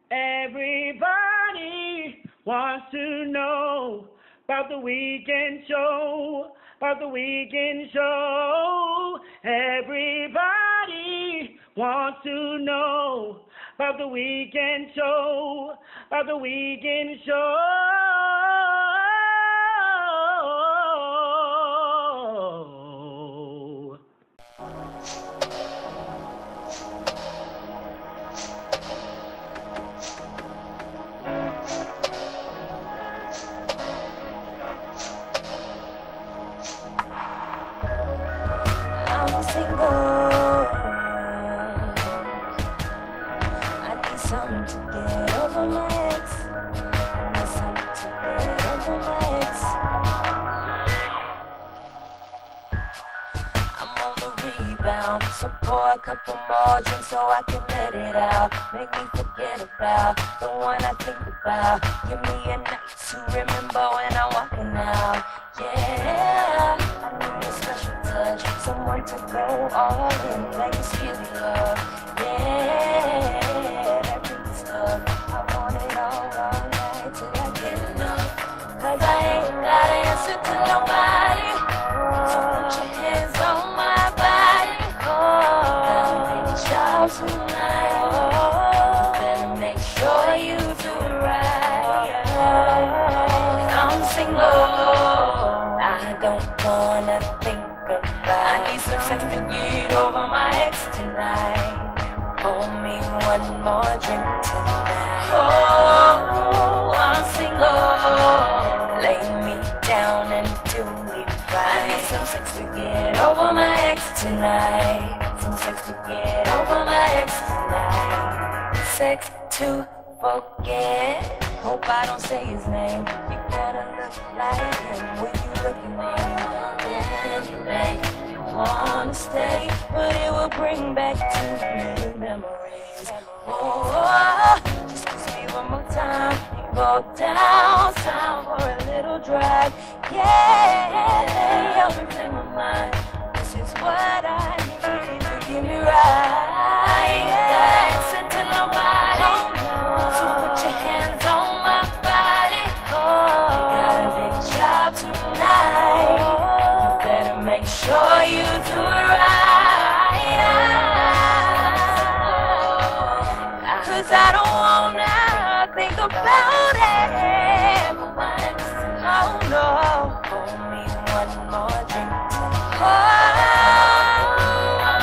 Everybody wants to know about the weekend show, about the weekend show. Everybody wants to know about the weekend show, about the weekend show. I'm single. I need something to get over my ex. I need something to get over my ex. I'm on the rebound, so pour a couple more drinks so I can let it out. Make me forget about the one I think about. Give me a night to remember when I'm walking out. Yeah, I need a special touch, someone to go all in, like it's really love. Yeah, that really stuff. I want it all night till I get enough. Cause I ain't got an answer to nobody. So put your hands on my body. Gotta make a job tonight. Better make sure you do it right. I'm single. I don't wanna think about. I need some sex to get over my ex tonight. Pour me one more drink tonight. Oh, I'm single. Lay me down and do me right. I need some sex to get over my ex tonight. Some sex to get over my ex tonight. Sex to forget. Hope I don't say his name. You gotta look like him when you look at me. Then you make me wanna stay, but it will bring back too many memories. Oh, just kiss me one more time and go downtown for a little drive. Yeah, help me clear my mind. This is what I need to get me right. Yeah, answer to nobody. So put your hands on my body. You got a big job tonight. You better make sure you do it right. Cause I don't wanna think about it. Oh no. Pour me one more drink. Oh, I'm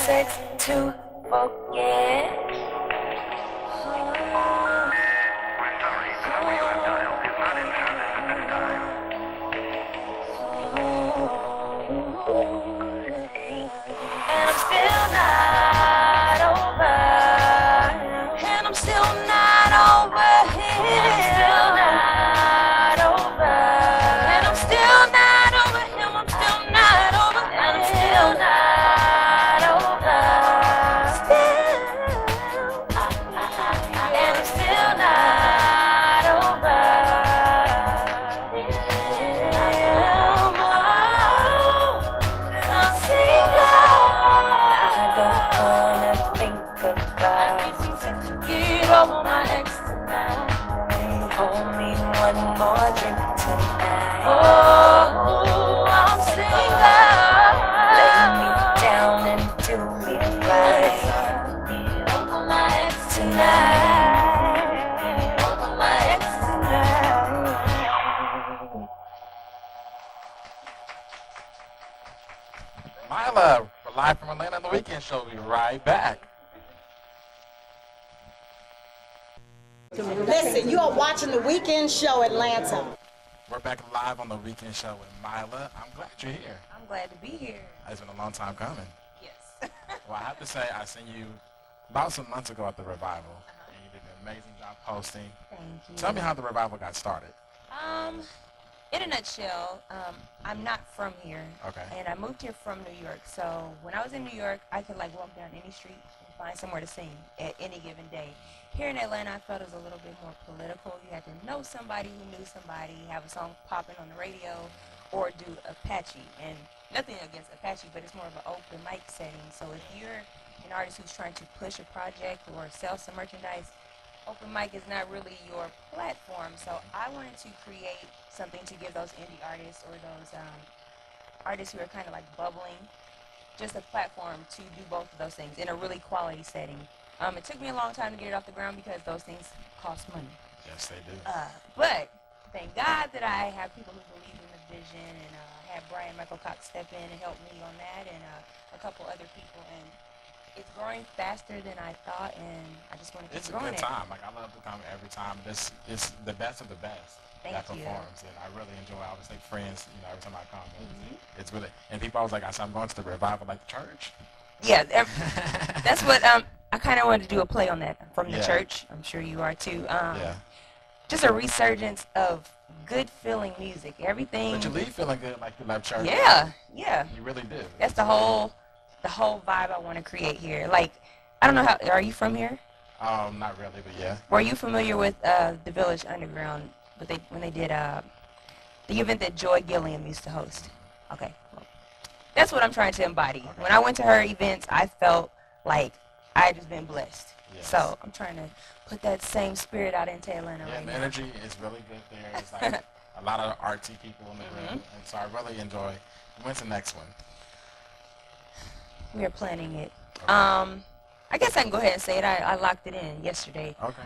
sex to forget. And I'm still not over. And I'm still not over him. Still not over. And I'm still not over him. I'm still not over. And I'm still not over. Still. And I'm still not over. I'm single. I don't wanna think about get over my ex tonight. Hold me one more drink tonight. Oh, I'm single. Lay me down and do me right. Get over my ex tonight. Get over my ex tonight. Mylah, live from Atlanta on the weekend show. We'll be right back. Listen, you are watching the Weekend Show Atlanta. We're back live on the weekend show with Mylah. I'm glad you're here. I'm glad to be here. It's been a long time coming. Yes. Well, I have to say, I seen you about some months ago at the revival, and you did an amazing job hosting. Thank you. Tell me how the revival got started. In a nutshell, I'm not from here. Okay. And I moved here from New York. So when I was in New York, I could like walk down any street and find somewhere to sing at any given day. Here in Atlanta, I felt it was a little bit more political. You had either know somebody who knew somebody, have a song popping on the radio, or do Apache. And nothing against Apache, but it's more of an open mic setting. So if you're an artist who's trying to push a project or sell some merchandise, open mic is not really your platform. So I wanted to create something to give those indie artists or those artists who are kind of like bubbling just a platform to do both of those things in a really quality setting. It took me a long time to get it off the ground because those things cost money. Yes, they do. But thank God that I have people who believe in the vision, and I had Brian Michael Cox step in and help me on that, and a couple other people, and it's growing faster than I thought, and I just want to keep growing it. It's a good time. Like, I love to come every time. This is the best of the best that performs, and I really enjoy it. I always take friends, every time I come. It's really, and people always like, I said, I'm going to the revival like the church. Yeah, that's what I kind of wanted to do a play on that from the church. I'm sure you are too. Just a resurgence of good feeling music. Everything. But you leave feeling good like you left church. Yeah. You really do. That's the whole vibe I want to create here. Like, I don't know how. Are you from here? Not really, but yeah. Were you familiar with the Village Underground? When they did the event that Joy Gilliam used to host. Okay. Well, that's what I'm trying to embody. Okay. When I went to her events, I felt like I had just been blessed. Yes. So I'm trying to put that same spirit out into Atlanta right now. The energy is really good there. It's like a lot of artsy people in the room, and so I really enjoy. When's the next one? We are planning it. Okay. I guess I can go ahead and say it. I locked it in yesterday. Okay.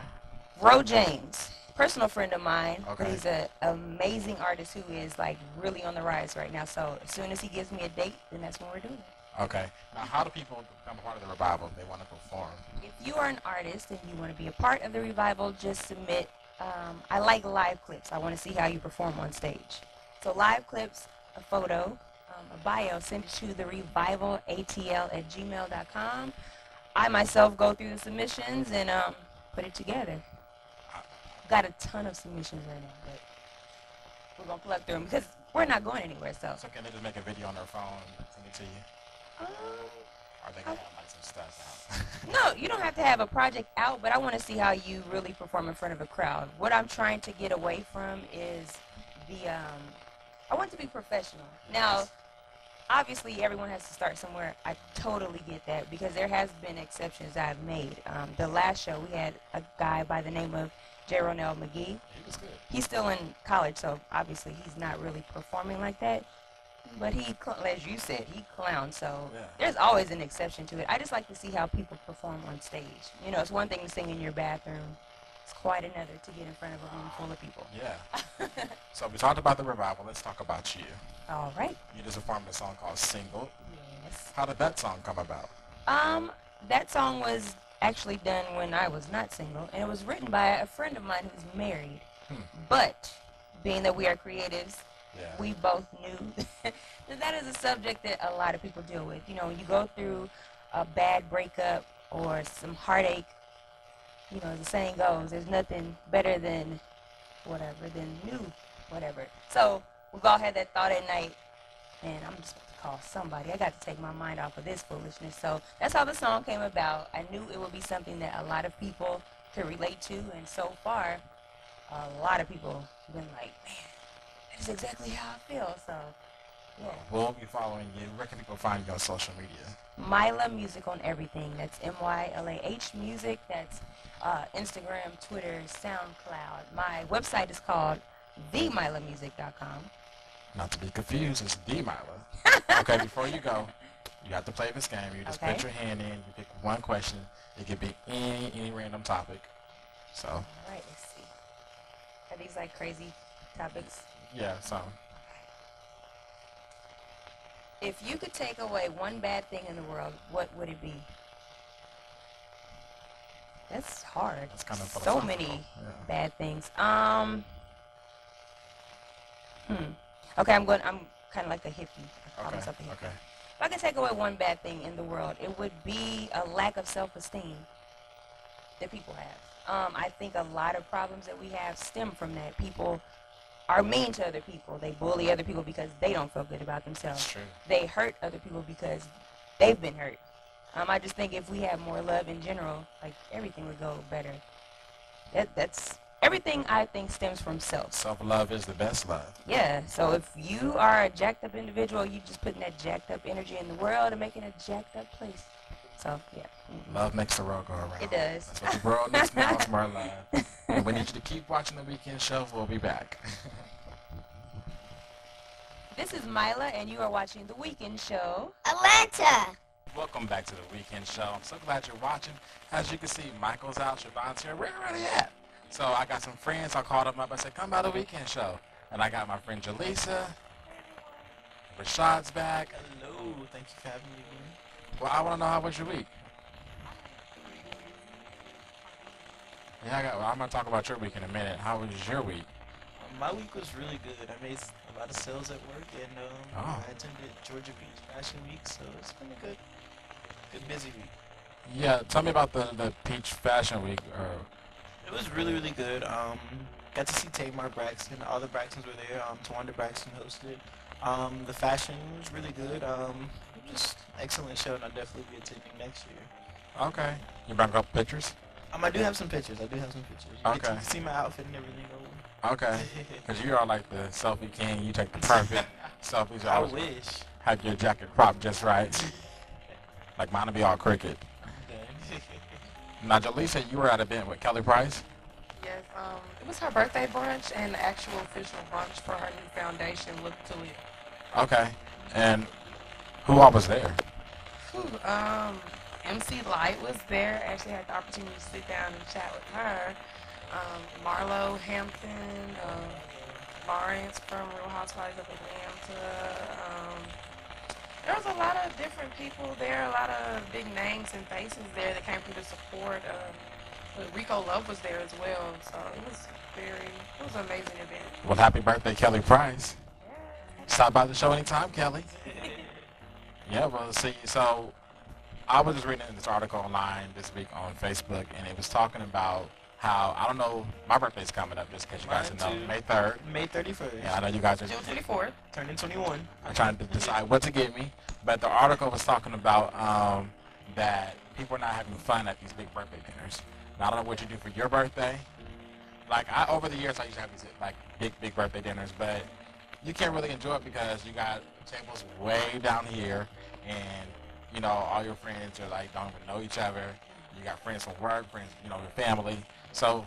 Ro James, personal friend of mine. Okay. He's an amazing artist who is like really on the rise right now. So as soon as he gives me a date, then that's when we're doing it. Okay. Now, how do people become a part of the revival if they want to perform? If you are an artist and you want to be a part of the revival, just submit. I like live clips. I want to see how you perform on stage. So live clips, a photo, a bio, send it to therevivalatl@gmail.com. I myself go through the submissions and put it together. Got a ton of submissions right now, but we're going to plug through them because we're not going anywhere. So can they just make a video on their phone and send it to you? Or they going to have like some stuff out? No, you don't have to have a project out, but I want to see how you really perform in front of a crowd. What I'm trying to get away from is I want to be professional. Now, obviously, everyone has to start somewhere. I totally get that because there has been exceptions I've made. The last show, we had a guy by the name of J. Ronell McGee. He was good. He's still in college, so obviously he's not really performing like that. But he, as you said, he clowns, so there's always an exception to it. I just like to see how people perform on stage. It's one thing to sing in your bathroom. It's quite another to get in front of a room full of people. Yeah. So we talked about the revival. Let's talk about you. All right. You just performed a song called Single. Yes. How did that song come about? That song was actually done when I was not single, and it was written by a friend of mine who's married. But being that we are creatives, we both knew that is a subject that a lot of people deal with. When you go through a bad breakup or some heartache, as the saying goes, there's nothing better than whatever. So we've all had that thought at night, and I'm just about to call somebody. I got to take my mind off of this foolishness. So that's how the song came about. I knew it would be something that a lot of people could relate to, and so far, a lot of people have been like, man, that's exactly how I feel. So, yeah. We'll be following you. Where can people find you on social media? Mylah Music on everything. That's MYLAH Music. That's Instagram, Twitter, SoundCloud. My website is called themylahmusic.com. Not to be confused, it's the Mylah. Okay, before you go, you have to play this game. You just put your hand in, you pick one question. It could be any random topic. So. All right, let's see. Are these like crazy topics? Yeah, some. If you could take away one bad thing in the world, what would it be? That's hard. That's kind of so many bad things. Okay, I'm kind of like a hippie. I call myself a hippie. Okay. If I could take away one bad thing in the world, it would be a lack of self-esteem that people have. I think a lot of problems that we have stem from that. People are mean to other people. They bully other people because they don't feel good about themselves. That's true. They hurt other people because they've been hurt. I just think if we had more love in general, like everything would go better. That's everything I think stems from self. Self-love is the best love. Yeah, so if you are a jacked up individual, you just putting that jacked up energy in the world and making a jacked up place. So, yeah. Love makes the world go around. It does. That's what the world needs now is more love. And we need you to keep watching the weekend show. We'll be back. This is Mylah, and you are watching The Weekend Show. Atlanta. Welcome back to the weekend show. I'm so glad you're watching. As you can see, Michael's out, Siobhan's here. Where are they at? So I got some friends. I called them up. I said, come by the weekend show. And I got my friend Jelisa. Rashad's back. Hello, thank you for having me again. Well, I want to know, how was your week? Yeah, I'm going to talk about your week in a minute. How was your week? My week was really good. I made a lot of sales at work, and I attended Georgia Beach Fashion Week, so it's been a good busy week. Yeah, tell me about the Peach Fashion Week. It was really, really good. Got to see Tamar Braxton. All the Braxtons were there. Tawanda Braxton hosted. The fashion was really good. It was just an excellent show, and I'll definitely be attending next year. Okay. You brought a couple pictures? I do have some pictures. You Okay. get to see my outfit and everything over. Okay. Because you are like the selfie king. You take the perfect selfies. You I always wish. have your jacket cropped just right. Like mine will be all crooked. Now, Jelisa, you were at an event with Kelly Price. Yes, it was her birthday brunch and the actual official brunch for her new foundation, Look to It. Okay. And who all was there? MC Light was there. Actually had the opportunity to sit down and chat with her. Marlo Hampton, Lawrence from Real Housewives of Atlanta. There was a lot of different people there, a lot of big names and faces there that came through to support. But Rico Love was there as well, so it was an amazing event. Well, happy birthday, Kelly Price. Stop by the show anytime, Kelly. Yeah, well, see, so I was just reading this article online this week on Facebook, and it was talking about how, I don't know, my birthday's coming up, just in case you guys know, May 3rd. May 31st. Yeah, I know you guys are June 24th. Turning 21. I'm trying to decide what to give me, but the article was talking about that people are not having fun at these big birthday dinners. Now, I don't know what you do for your birthday. Like, over the years, I used to have these like big birthday dinners, but you can't really enjoy it because you got tables way down here, and you know all your friends are like don't even know each other. You got friends from work, friends, you know, your family. So,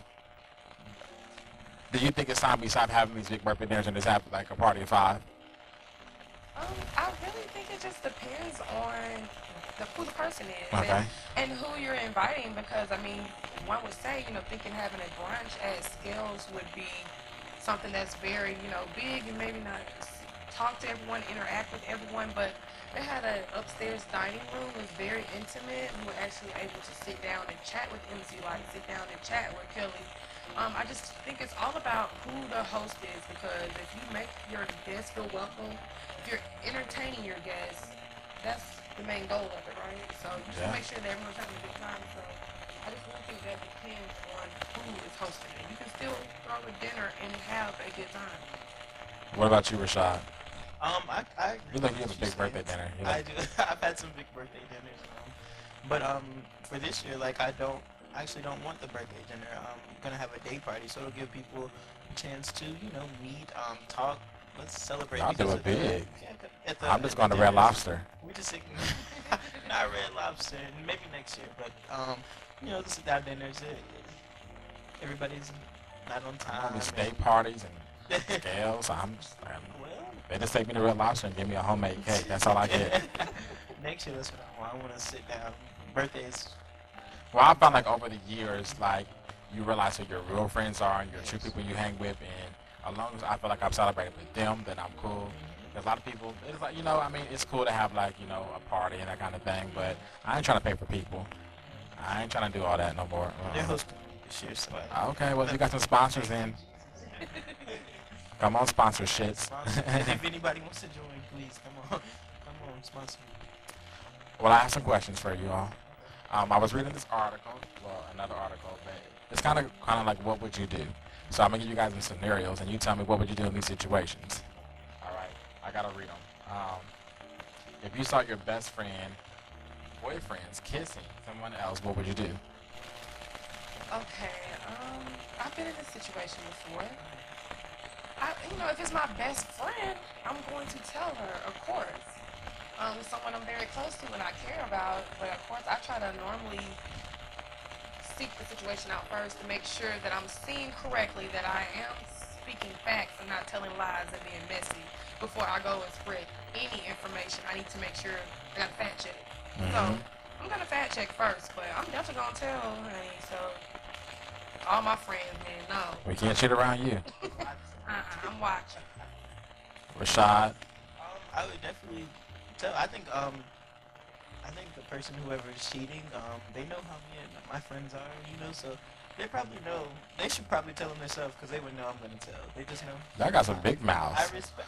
do you think it's time we stop having these big birthday dinners and just have like a party of 5? I really think it just depends on who the person is Okay. and who you're inviting, because, I mean, one would say, thinking having a brunch at Scales would be something that's very, big, and maybe not talk to everyone, interact with everyone, but they had an upstairs dining room. It was very intimate. We were actually able to sit down and chat with MC Light, sit down and chat with Kelly. I just think it's all about who the host is, because if you make your guests feel welcome, if you're entertaining your guests, that's the main goal of it, right? So you just make sure that everyone's having a good time. So I just really think that depends on who is hosting it. You can still throw a dinner and have a good time. What about you, Rashad? I You look, you have a big birthday dinner. I do. I've had some big birthday dinners, but for this year, like I actually don't want the birthday dinner. I'm gonna have a day party, so it'll give people a chance to meet, talk. Let's celebrate. I'll do it big. Yeah, I'm just going to Red Lobster. We just not Red Lobster, maybe next year, but the sit down dinners. Everybody's not on time. These steak parties and scales. They just take me to Red Lobster and give me a homemade cake. That's all I get. Next year, that's what I want. I want to sit down. Birthdays. Well, I found like over the years, like you realize who your real friends are and your true people you hang with, and as long as I feel like I'm celebrating with them, then I'm cool. There's a lot of people, it's like, I mean, it's cool to have like, a party and that kind of thing, but I ain't trying to pay for people. I ain't trying to do all that no more. They're hosting this year, so okay, well, you got some sponsors in. Come on, sponsorships. And if anybody wants to join, please come on, sponsor me. Well, I have some questions for you all. I was reading this article, another article, but it's kind of like, what would you do? So I'm gonna give you guys some scenarios, and you tell me what would you do in these situations. All right, I gotta read them. If you saw your best friend, boyfriends kissing someone else, what would you do? Okay, I've been in this situation before. If it's my best friend, I'm going to tell her, of course. It's someone I'm very close to and I care about, but of course I try to normally seek the situation out first to make sure that I'm seeing correctly, that I am speaking facts and not telling lies and being messy before I go and spread any information. I need to make sure I got a fact check. So I'm gonna fact check first, but I'm definitely gonna tell, honey. So all my friends, man, no. We can't shit around you. I'm watching. Rashad. I would definitely tell. I think the person, whoever is cheating, they know how me and my friends are, so they probably know. They should probably tell them themselves because they would know I'm gonna tell. They just know. Y'all got some big mouths. I respect.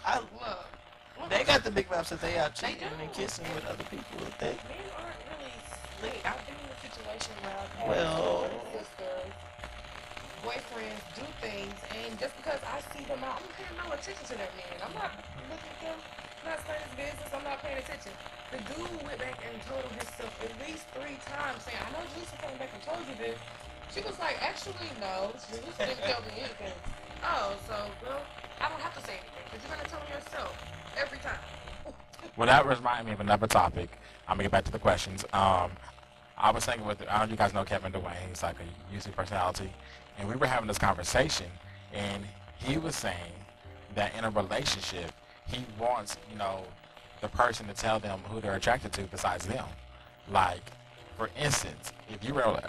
Look, They got the big mouths that they out They cheating do. and kissing with other people. men aren't really slick. I've been in a situation where I've had Well- sisters, boyfriends do things, and just because I see them out, I'm paying no attention to that man. I'm not looking at them. I'm not studying his business. I'm not paying attention. The dude went back and told himself at least 3 times, saying, "I know Jelisa came back and told you this." She was like, "Actually, no. Jelisa didn't tell me anything." Oh, so, girl, I don't have to say anything because you're gonna tell me yourself every time. Well, that reminds me of another topic. I'm gonna get back to the questions. I was thinking with, I don't know if you guys know Kevin Dwayne. He's like a YouTube personality, and we were having this conversation, and he was saying that in a relationship, he wants, the person to tell them who they're attracted to besides them. Like, for instance, if you were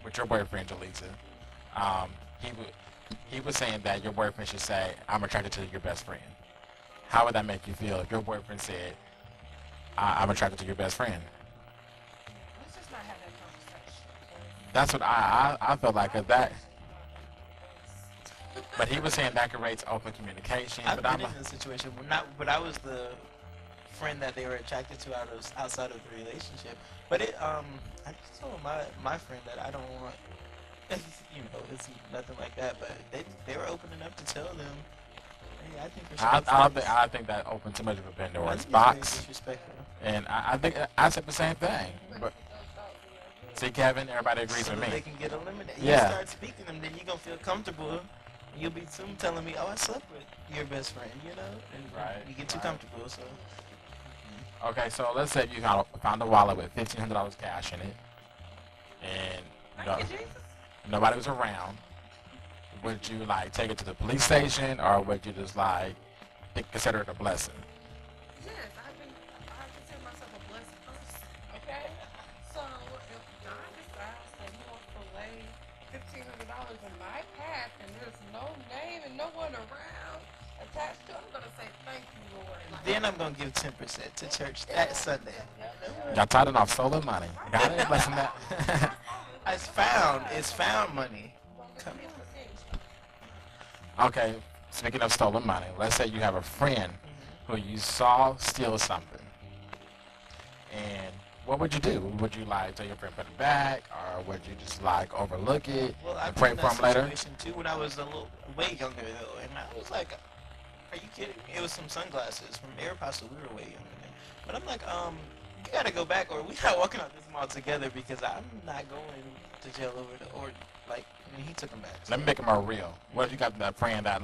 with your boyfriend, Jelisa, he was saying that your boyfriend should say, "I'm attracted to your best friend." How would that make you feel if your boyfriend said, "I'm attracted to your best friend"? Let's just not have that conversation. That's what I felt like of that. But he was saying that creates open communication. I've But been in a situation but I was the friend that they were attracted to outside of the relationship. But I just told my friend that I don't want, it's nothing like that. But they were open enough to tell them, hey, I think I think that opened too much of a Pandora's very box. disrespectful. And I think I said the same thing. But see, Kevin, everybody agrees So with that they me. can get eliminated. Yeah. You start speaking them, then you're gonna feel comfortable. You'll be soon telling me, "Oh, I slept with your best friend," and Right, you get too right. comfortable. So Okay, so let's say you found a wallet with $1,500 cash in it, and Thank you, Jesus. nobody was around. Would you take it to the police station, or would you just consider it a blessing? Yes, I consider myself a blessed person. Okay? So if God decides that he wants to lay $1,500 in my path and there's no name and no one around attached to it, I'm gonna say thank you, Lord. then I'm gonna give 10% to church that Sunday. Got tied off stolen money. Got it? Blessing that. It's found money. Come Okay, speaking of stolen money, let's say you have a friend who you saw steal something. And what would you do? Would you tell your friend put it back, or would you just overlook it Well, and I've pray been for in him that later? situation too when I was a little way younger though, and I was like, "Are you kidding me?" It was some sunglasses from Aeropostale. We were way younger then, but I'm like, you gotta go back, or we not walking out this mall together because I'm not going to jail over he took them back. Let me make it more real. What if you got that friend that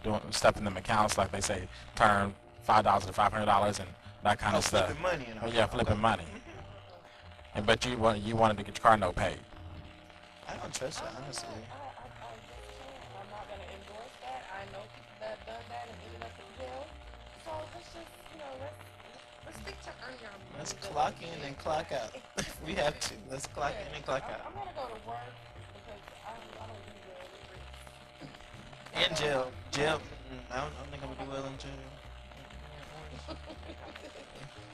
doing stuff in them accounts, like they say, turn $5 to $500 and that kind of stuff. Flipping money and all Yeah, that. flipping money. And but you wanted to get your car note paid. I don't trust that, honestly. I'm not gonna endorse that. I know people that have done that and ended up in jail. So let's just, let's stick to earning our money. Let's clock in and clock out. We have to. Let's clock in and clock out. I'm gonna go to work because I don't do well with risks. And jail. I don't think I'm gonna do well in jail.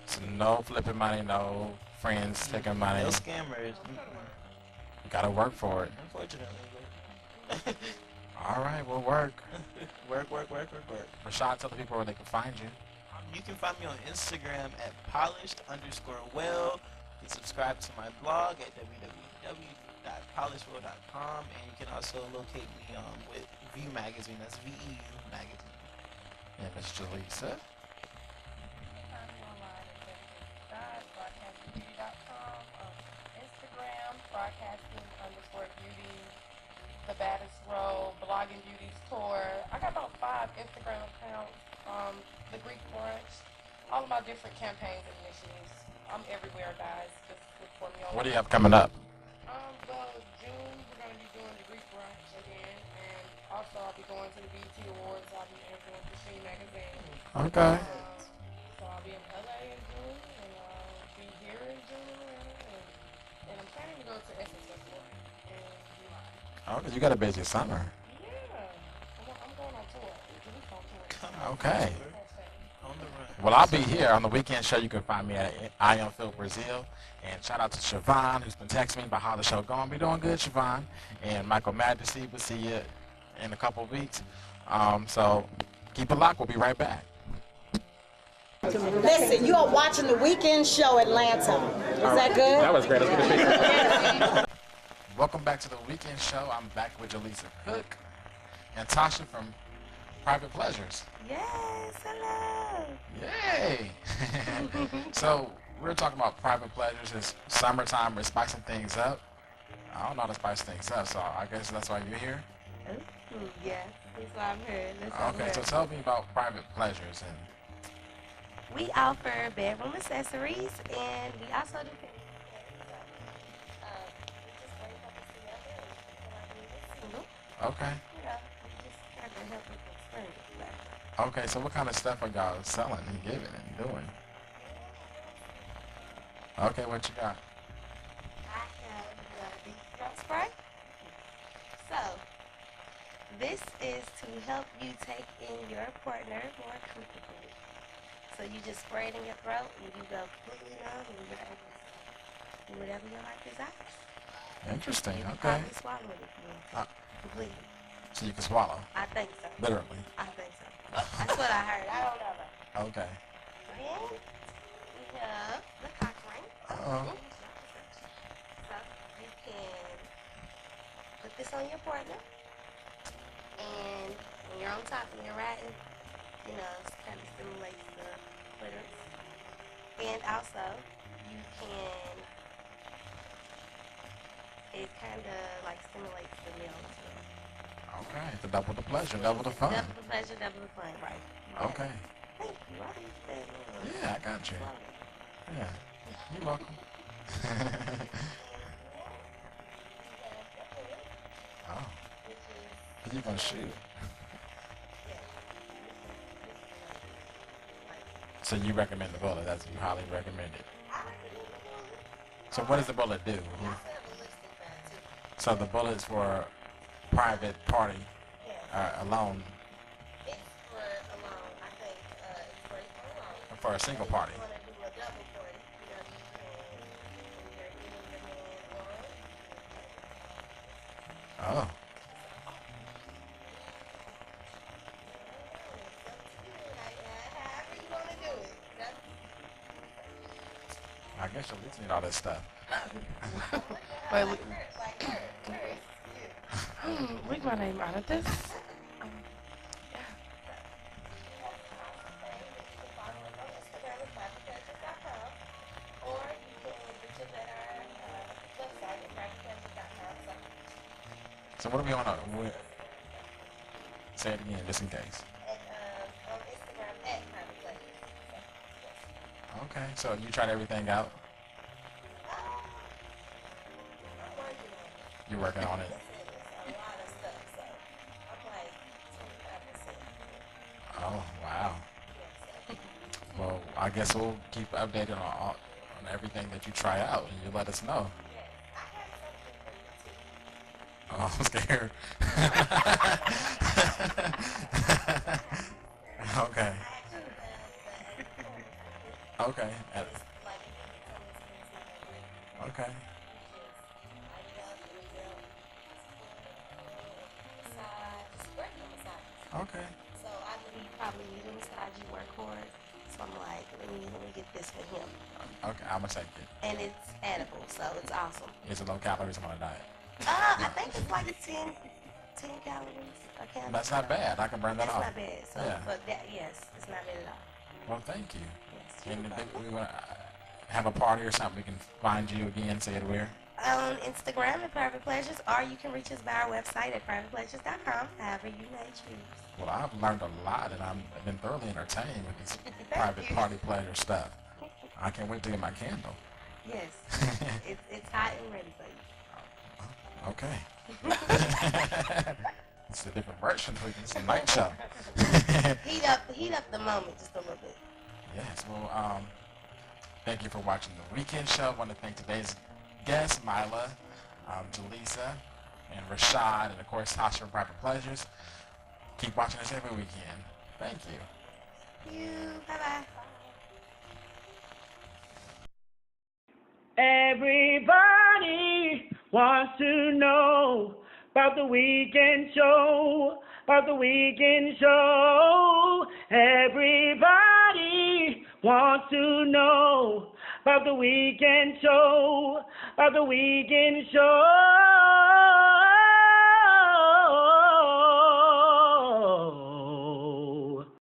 So no flipping money, no friends taking money. No scammers. You gotta work for it. Unfortunately. All right, we'll work. Work. Rashad, tell the people where they can find you. You can find me on Instagram at polished_well. You can subscribe to my blog at www.polishedwell.com, and you can also locate me with View Magazine. That's VEU Magazine. And Miss Jelisa. I'm online at broadcastingbeauty.com, Instagram, broadcasting_beauty. The Baddest Row, Blogging Beauties Tour. I got about 5 Instagram accounts. The Greek Brunch. All of my different campaigns and initiatives. I'm everywhere, guys. Just look for me on. What do you have coming up? Well, June we're gonna be doing the Greek Brunch again, and also I'll be going to the BET Awards. I'll be interviewing for She Magazine. Okay. So I'll be in LA in June, and I'll be here in June in Atlanta, and I'm planning to go to Essence Festival in July. Oh, 'cause you got a busy summer. Yeah, I'm going on tour. Jelisa on tour. Okay. On the run. Well, I'll be here on the weekend show. You can find me at I Am Phil Brazile. And shout out to Siobhan, who's been texting me about how the show going. Be doing good, Siobhan. And Michael Majesty, we'll see you in a couple of weeks. So keep it locked. We'll be right back. Listen, you are watching the weekend show Atlanta. Is that good? That was great. Let's get a picture. Welcome back to the weekend show. I'm back with Jelisa Cook and Tasha from Private Pleasures. Yes, hello. Yay! So we're talking about private pleasures. It's summertime. We're spicing things up. I don't know how to spice things up, so I guess that's why you're here. Ooh, yeah, that's why I'm here. That's why I'm Okay, here. so tell me about private pleasures. And We offer bedroom accessories, and we also do we just bring couples together and people like me that's single. okay, You know, we just try to help people experience that. okay. So what kind of stuff are y'all selling and giving and doing? Okay, what you got? I have the deep throat spray. So, this is to help you take in your partner more comfortably. So you just spray it in your throat and you go completely numb and do whatever your heart desires. Interesting. You can Okay. probably swallow it if you want to. Completely. So you can swallow, I think so. literally. I think so. That's what I heard. I don't know though. Okay. Then we have the cock ring. Uh-oh. So you can put this on your partner, and when you're on top and you're riding, you know, it kind of stimulates the clitoris. And also, you can, it kind of like stimulates the male as well. Okay. To double the pleasure, double the fun. Double the pleasure, double the fun, right? Right. Okay. Thank you. I understand. Yeah, I got you. Yeah. You're welcome. Oh. You gonna shoot? So you recommend the bullet? That's you highly recommend it. So what does the bullet do? So the bullet is for private party alone, It's for alone. I think it's for alone. for a single party. You want to do a double party, you know, you can, when you're getting your man on. Oh. However you want to do it. I guess you'll listen to all this stuff. Wait, Like her. leave my name out of this. Or you can visit our website at private.com. So what do we want to say it again, just in case? On Instagram at Private Pleasures. Okay. So you tried everything out. I'm working on it. You're working on it. It's a lot of stuff, so I'm like 25%. Oh wow. Well, I guess we'll keep updated on everything that you try out, and you let us know. Oh, I'm scared. Okay. Okay. Okay. Okay. So I believe probably you do massage, you work hard. So I'm like, let me get this for him. Okay, I'm gonna take it. And it's edible, so it's awesome. Is it low calories? I'm on a diet. I think it's like 10 calories a calorie. That's not bad. I can burn that That's off. not bad. So, Yeah. but that, yes, it's not bad at all. Well, thank you. Yes, And you're if welcome. we want to have a party or something, we can find you again, say it where. on Instagram at Private Pleasures, or you can reach us by our website at privatepleasures.com, however you may choose. Well, I've learned a lot, and I've been thoroughly entertained with these private you. party pleasure stuff. I can't wait to get my candle. Yes, it's hot and ready for you. Okay. It's a different version. It's a night show. Heat up the moment just a little bit. Yes. Well, thank you for watching the weekend show. I want to thank today's guests, Mylah, Jelisa, and Rashad, and of course Tasha from Private Pleasures. Keep watching us every weekend. Thank you. Thank you. Bye-bye. Everybody wants to know about the weekend show, about the weekend show. Everybody wants to know about the weekend show, about the weekend show.